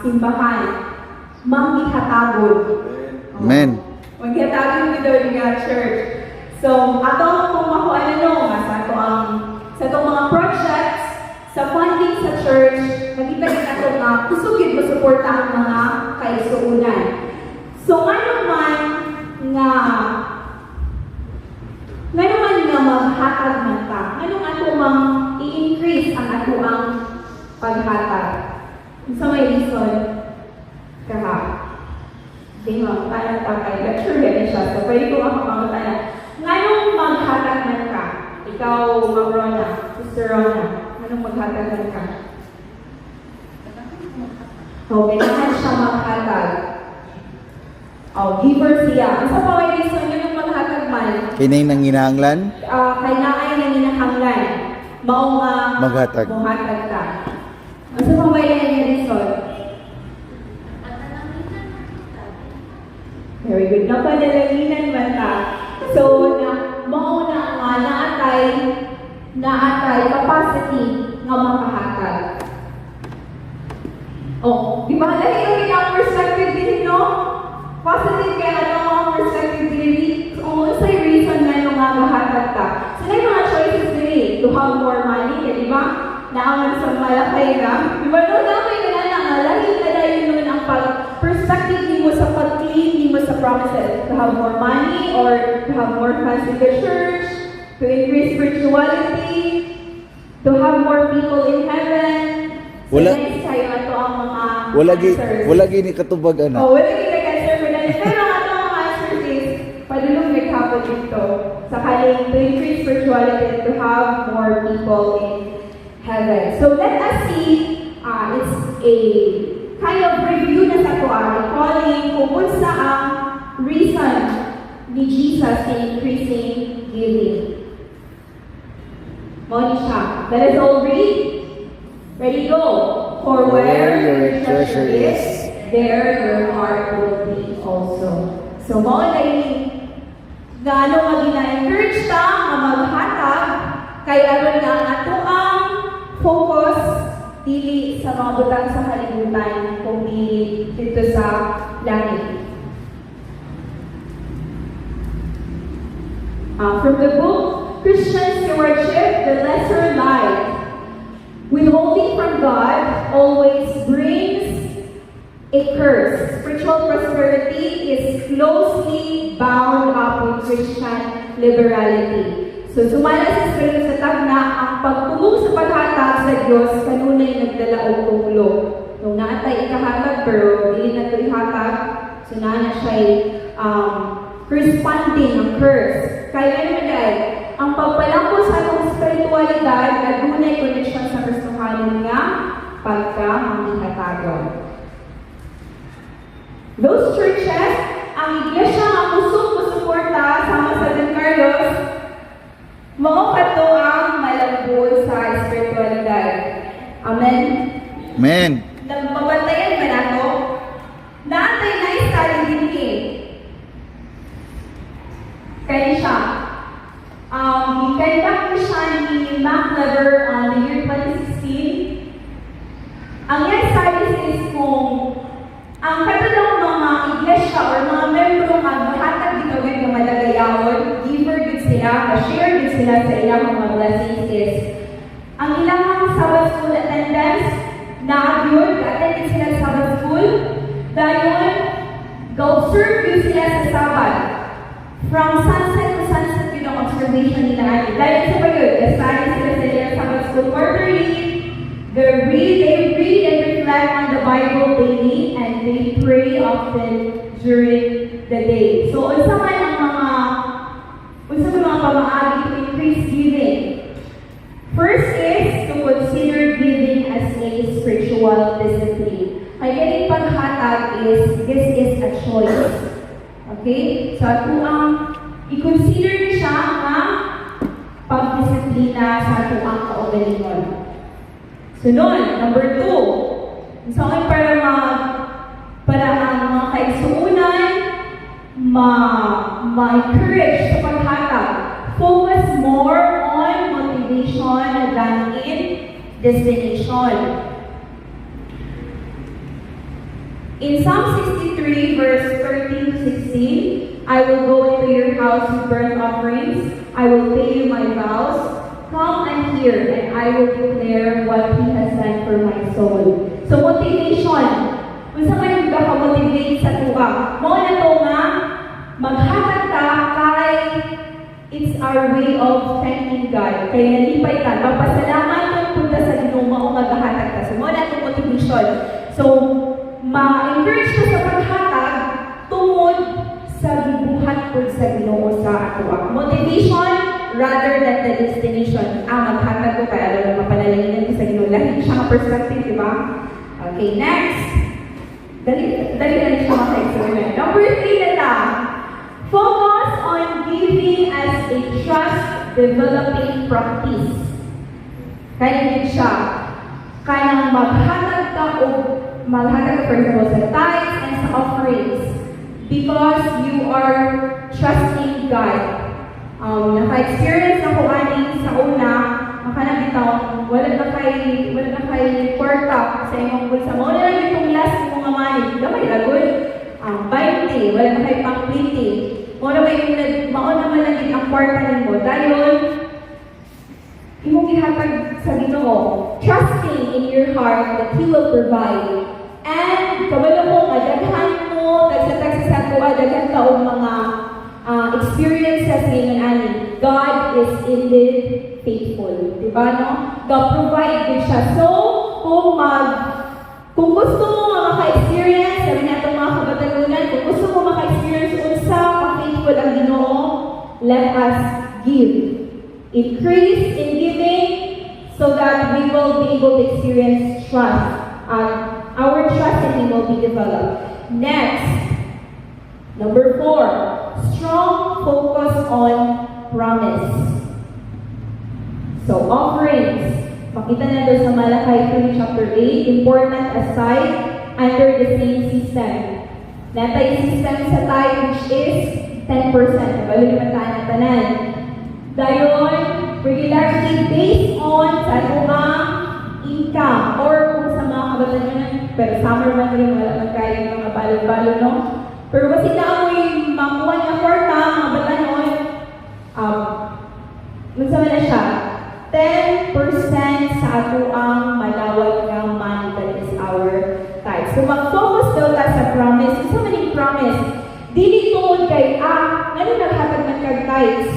simbahan, mangithatagod. Amen. Mangithatagod dito nga church. So, atong kung makuha sa itong mga projects, sa funding sa church, magkita rin ato nga, kusugid mo suporta ang mga kaisuunan. So, nga naman nga maghatag man ka, nga ato mang i-increase ang ato ang paghatag. Sa may reason, kaha. Di mo, parang takay, lecture ganun siya. So, pwede ko makapangutan. Ngayong maghatag man ka, ikaw, Ma'am Rona, Sister Rona, anong maghatag man ka? So, kailangan siya maghatag. Giver siya. Ang sa paway reason, yung maghatag man, Kinay nang ginahanglan? kailangan na ninahanglan. Mao nga Maghatag. Maghatag ka. Ang sa paway reason, very good. Napadalaginan man ka. So, mauna nga naatay capacity nga makahatag. Di ba? Dahil yung perspective din, no? Positive kaya ang perspective din. Sa reason na yung mahatag ka. So, na yung mga choices din, to have more money, di ba? Naaman sa malakay ka. Di ba? No, damay ka na lahil nun ang perspective mo sa pag-clean mo sa promises. To have more money or to have more funds in the church, to increase spirituality, to have more people in heaven. So, nice kayo ato ang mga answers. Wala gini katubag ana. Wala gini nag-answer for that. Pero ato ang mga answers is, padulong nagkapot dito. Sa kaling to increase spirituality and to have more people in heaven. So, let us see, it's a kind of review na sa recalling kung unsa ang reason ni Jesus in increasing giving. Monisha, let us all read. Ready, go. For where your treasure is, there your heart will be also. So, mo dahil gaano mag-ina-encourage ta nga maghatag kay aron nga ato ang focus dili sa mga butang sa kalibutan kung dili dito sa langit. From the book Christian Stewardship, The Lesser Life, withholding from God always brings a curse. Spiritual prosperity is closely bound up with Christian liberality. So, sumala sa Espiritu sa tagna, ang pagtulog sa paghatag sa Diyos, kanunay nagdala o tulo. Nung naatay ikahatag, pero dili na ito ihatag, so na siya'y corresponding ang curse. Kaya naman dahil, ang pagpalangko sa atong spiritualidad, nagunay connection sa Kristohanon nga, pagka-manghihatagon. Those churches, ang iglesia nga kusog-kusuporta sama sa Don Carlos, maukato ang malambot sa espiritualidad. Amen? Amen. Nagbabantayan ba nato? Naantay na istali din eh. Kaya siya. Ikandak ko siya ni Mac Lever on the year 2016. Ang yan studies is kung ang katulang mga iglesia or mga membro nga mahatag dito ng malagayawon, giver good sila, share good sila sa ilang mga blessings is ang ilang Sabbath school attendance na yun, attendance sila sa Sabbath school, dahil go serve yun sila sa Sabbath. From sunset to sunset yun ang observation nila. Dahil sa ba yun, study sila sa ilang Sabbath school quarterly, they read and reflect on the Bible daily, and they pray often during the day. So, unsa man ang mga pamaagi to increase giving? First is to consider giving as a spiritual discipline. Kaya yung paghatag this is a choice. Okay? So, ang i-consider niya siya ang pagdisiplina sa ating kaugalingon. Sunod, number 2. So, para ang mga kaigsuunan ma-encourage sa paghatag. Focus more on motivation than in destination. In Psalm 63, verse 13 to 16, I will go into your house with burnt offerings. I will pay you my vows. Come and hear, and I will declare what He has done for my soul. So motivation. Kung sa may magkaka-motivate sa tuwa, mo na to nga, maghatag ka kay it's our way of thanking God. Kaya nalipay ka, magpasalamat kung punta sa Ginoo mo maghahatag ka. So mo na itong motivation. So, ma-encourage ka sa paghatag tungod sa gibuhat po sa Ginoo sa ato. Motivation rather than the destination. Maghatag ko kaya alam mapanalangin ko sa Ginoo. Lahat siya ang perspective, di ba? Okay, next. Dali na siya maka-experiment. Number 3 na lang. Focus on giving as a trust-developing practice. Kaya din siya. Kaya maghatag ka o maghatag ka first of all sa tithes and sa offerings because you are trusting God. Naka-experience na ko aning sa una, makanabitaw, wala na kay kwarta sa imong bulsa. Wala na itong last mong amani. Gamay lagod. 20, wala na kay pang-pliti. Wala mauna malagit ang kwarta mo. Dahil imong ihatag sa Ginoo, trusting in your heart that He will provide. And kabalo mo, daghan mo, tagsa sa tuwa, daghan ka o mga experiences ngayon ani. God is indeed faithful. Diba, no? God provide din siya. So, kung gusto mo maka-experience, sabi na itong mga kabatalunan, kung gusto mo maka-experience unsa ka-faithful ang Ginoo, let us give. Increase in giving so that we will be able to experience trust. Our trust in Him will be developed. Next, number 4, strong focus on promise. So, offerings. Makita na doon sa Malakay 3 chapter 8, important aside under the same system. Natay system sa tayo which is 10%. Balo naman tayo ng tanan. Dayon, regularity based on sa mga income or kung sa mga kabatanan, pero summer man rin wala magkaya ng mga balo-balo, no? Pero kasi na ako'y makuha niya kwarta, mga batanon, magsama na siya, 10% sa ato ang malawag ng money that is our tithe. So mag-focus daw ta sa promise. Isa man yung promise, dili tungod kay, ano naghatag ng tithes?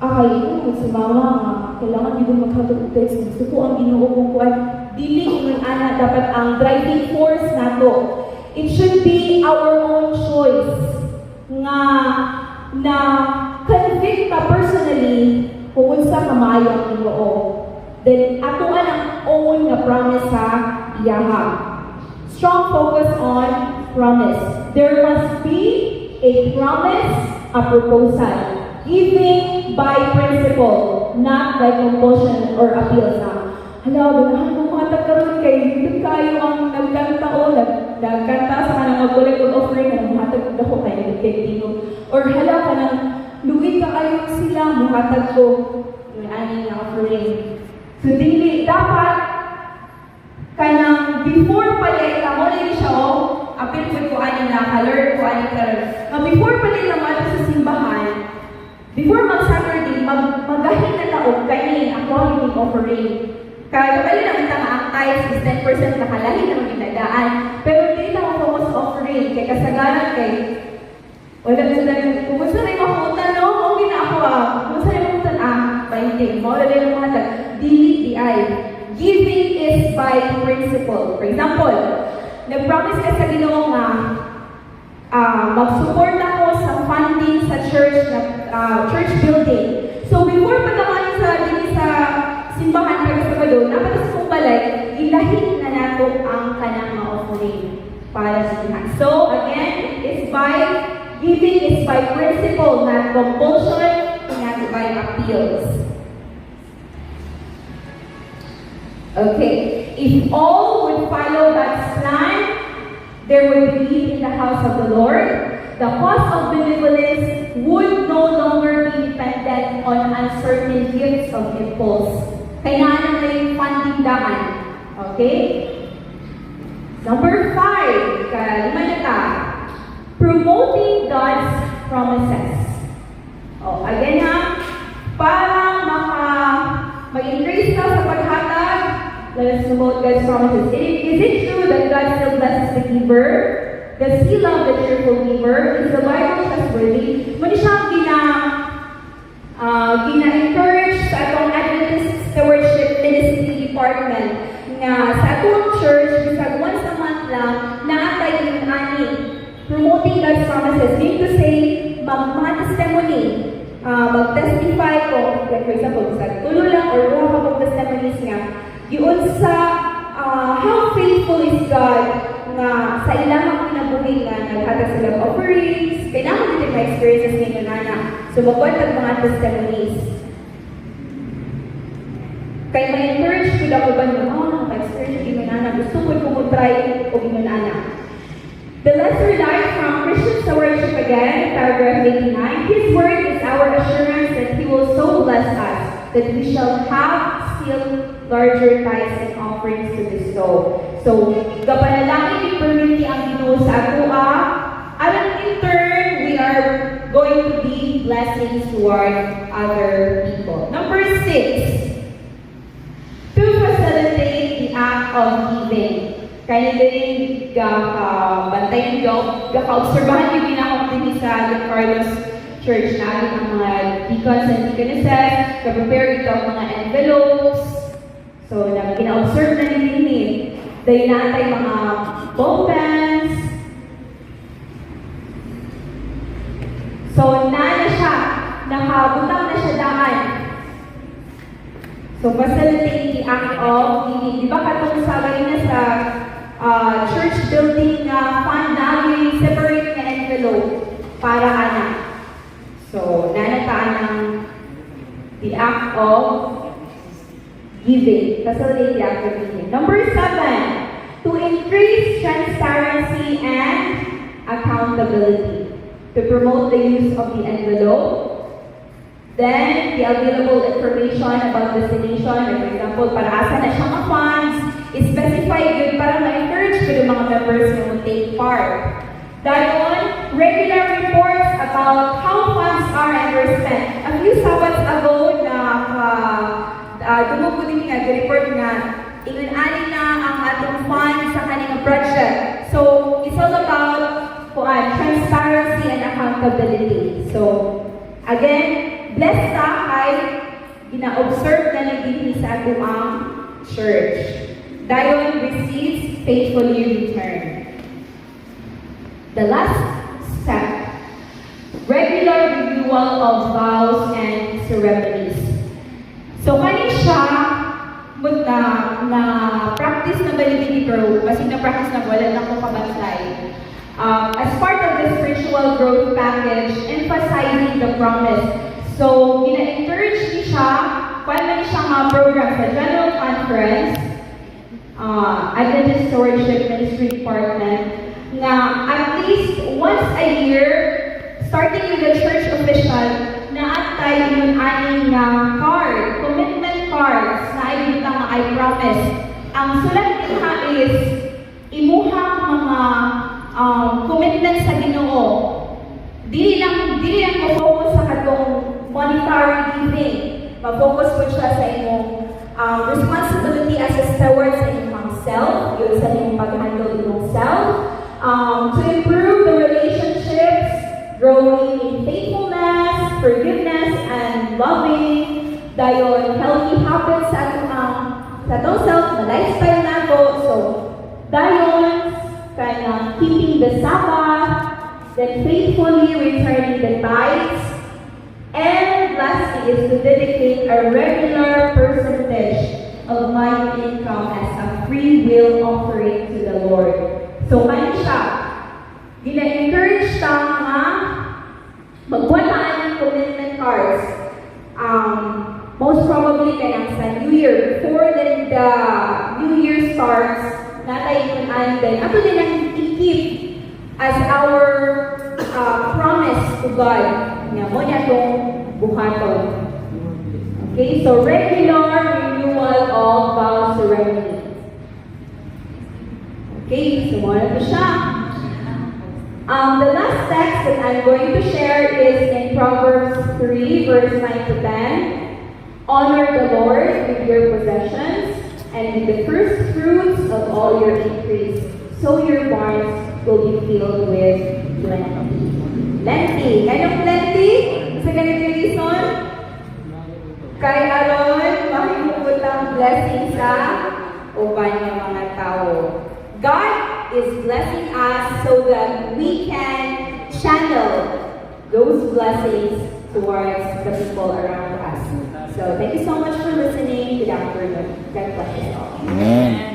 Ay, sa mama nga, kailangan hindi mo maghatag ng tithes. Gusto ko ang Ginoo kong kuwan. Dili yung ana dapat ang driving force nato. It should be our own choice nga na convict ka personally kung unsa ka maayo ang Ginoo. Then ato ang own nga promise sa iyaha. Strong focus on promise. There must be a promise, a proposal. Giving by principle, not by compulsion or appeal sa. Hala, ganahan ko mga tagkaroon kay hindi kayo ang nagkanta o nagkanta sa kanang mag-collect of offering na muhatag ako kay nagkentino. Or hala ka nang luwid ka kayo sila, muhatag ko yung aning na offering. So, dili, dapat kanang before pala mo rin siya apil ko aning na alert ko aning karon. Before pala mo ato sa simbahan, before mag-Saturday, magahin na taog kainin ang quality offering. Kaya kabali naman ta ang tithes is 10% nakalahin naman ginadaan. Pero hindi na focus sa offering. Kaya kasagaran kay wala na sila, kung gusto rin makutan, no? Okay na ako Kung gusto rin makutan, 20. Mawala rin ang mga dili di. Giving is by principle. For example, nag-promise ka sa Ginoo nga mag-support ako sa funding sa church church building. So before pagkaman sa simbahan para sa balo, dapat sa kong balay, ilahin na nato ang kanang offering para sa simbahan. So again, giving is by principle, not compulsion, not by appeals. Okay, if all would follow God's plan, there would be in the house of the Lord. The cause of benevolence would no longer be dependent on uncertain gifts of impulse. Kailangan na yung funding daan. Okay? Number 5. Lima na ta. Promoting God's promises. Again ha, para mag-increase ka sa paghatag, let us promote God's promises. Is it true that God still blesses the giver? Does He love the cheerful giver? Is the Bible trustworthy? Muna siyang gina-encourage sa atong Adventist Stewardship Ministry Department nga sa atong church, bisag once a month lang, naatay yung ani promoting God's promises. Meaning to say, mga testimony, mag-testify ko, like for example, sa tulo lang or mga kapag testimonies nga, yun sa how faithful is God na sa ilang kinabuhi nga naghatag sila ng offerings, kailangan din mga experiences ninyo nana. So, magkwentag mga testimonies. Kaya may encourage ko daw ba nyo, naka-experience din mo nana, gusto ko kumutry o nana. The lesser life from Christian Stewardship again, paragraph 89, His word is our assurance that He will so bless us that we shall have still larger tithes and offerings to bestow. So, kapanalangin ni Permiti ang Ginoo sa atua, and in turn, we are going to be blessings toward other people. Number 6, to facilitate the act of giving. Kaya din bantayan nyo, obserbahan nyo din ako din sa Don Carlos Church natin ang mga deacons and deaconesses, prepare ito ang mga envelopes. So, kina-observe na nilini. Dahil natin mga ball pens. So, nakabutang na siya daan. So, facilitate the act of giving. Di ba katong sabi na sa church building na fund namin, separate na envelope para anak. So, nanataan ng the act of giving. Facilitate the act of giving. Number 7, to increase transparency and accountability. To promote the use of the envelope. Then, the available information about destination, for example, para asa na siya mga funds, is specified yun para ma-encourage ko yung mga members na will take part. Dayon, regular reports about how funds are and were spent. A few Sabbats ago, dumugod din nga, report nga, inunani na ang atong funds sa kanilang project. So, it's all about transparency and accountability. So, again, blessed ka kay gina-observe na nagdini sa atong church. Dayon receipts faithfully returned. The last step, regular renewal of vows and ceremonies. So, kani siya na practice na balibini pero kasi na practice na wala na ko kabansay. As part of the spiritual growth package, emphasizing the promise. So, gina-encourage ni siya, paano ni siya mga program sa General Conference, Adventist Stewardship Ministry Department, na at least once a year, starting with the church official, na atay yung aning card, commitment cards, na ay yung I promise. Ang sulat niya is, imuhang mga commitment sa Ginoo. Dili lang mo-focus sa katong monetary giving. Ma-focus po siya sa imong responsibility as a steward sa imong self, yun sa imong pag-handle imong self, to improve the relationships, growing in faithfulness, forgiveness, and loving, dayon healthy habits sa atong self, na lifestyle nato. So, dayon keeping the Sabbath, then faithfully returning the tithes, and lastly is to dedicate a regular percentage of my income as a free will offering to the Lord. So, kaya siya, gina-encourage ta nga magwalaan ng commitment cards. Most probably kaya sa New Year, before the New Year starts, natay yung din. Ato din ang i-keep as our promise to God. Nga mo niya itong buhaton. Okay, so regular renewal of vow ceremony. Okay, so mo na ito siya. The last text that I'm going to share is in Proverbs 3, verse 9 to 10. Honor the Lord with your possessions and with the first fruits of all your increase, so your barns will be filled with plenty. Plenty. Anong plenty? Sa ganito reason? Kay Aaron, makikuputang blessing sa uban ng mga tao. God is blessing us so that we can channel those blessings towards the people around us. So thank you so much for listening. Good afternoon. God bless you all. Amen.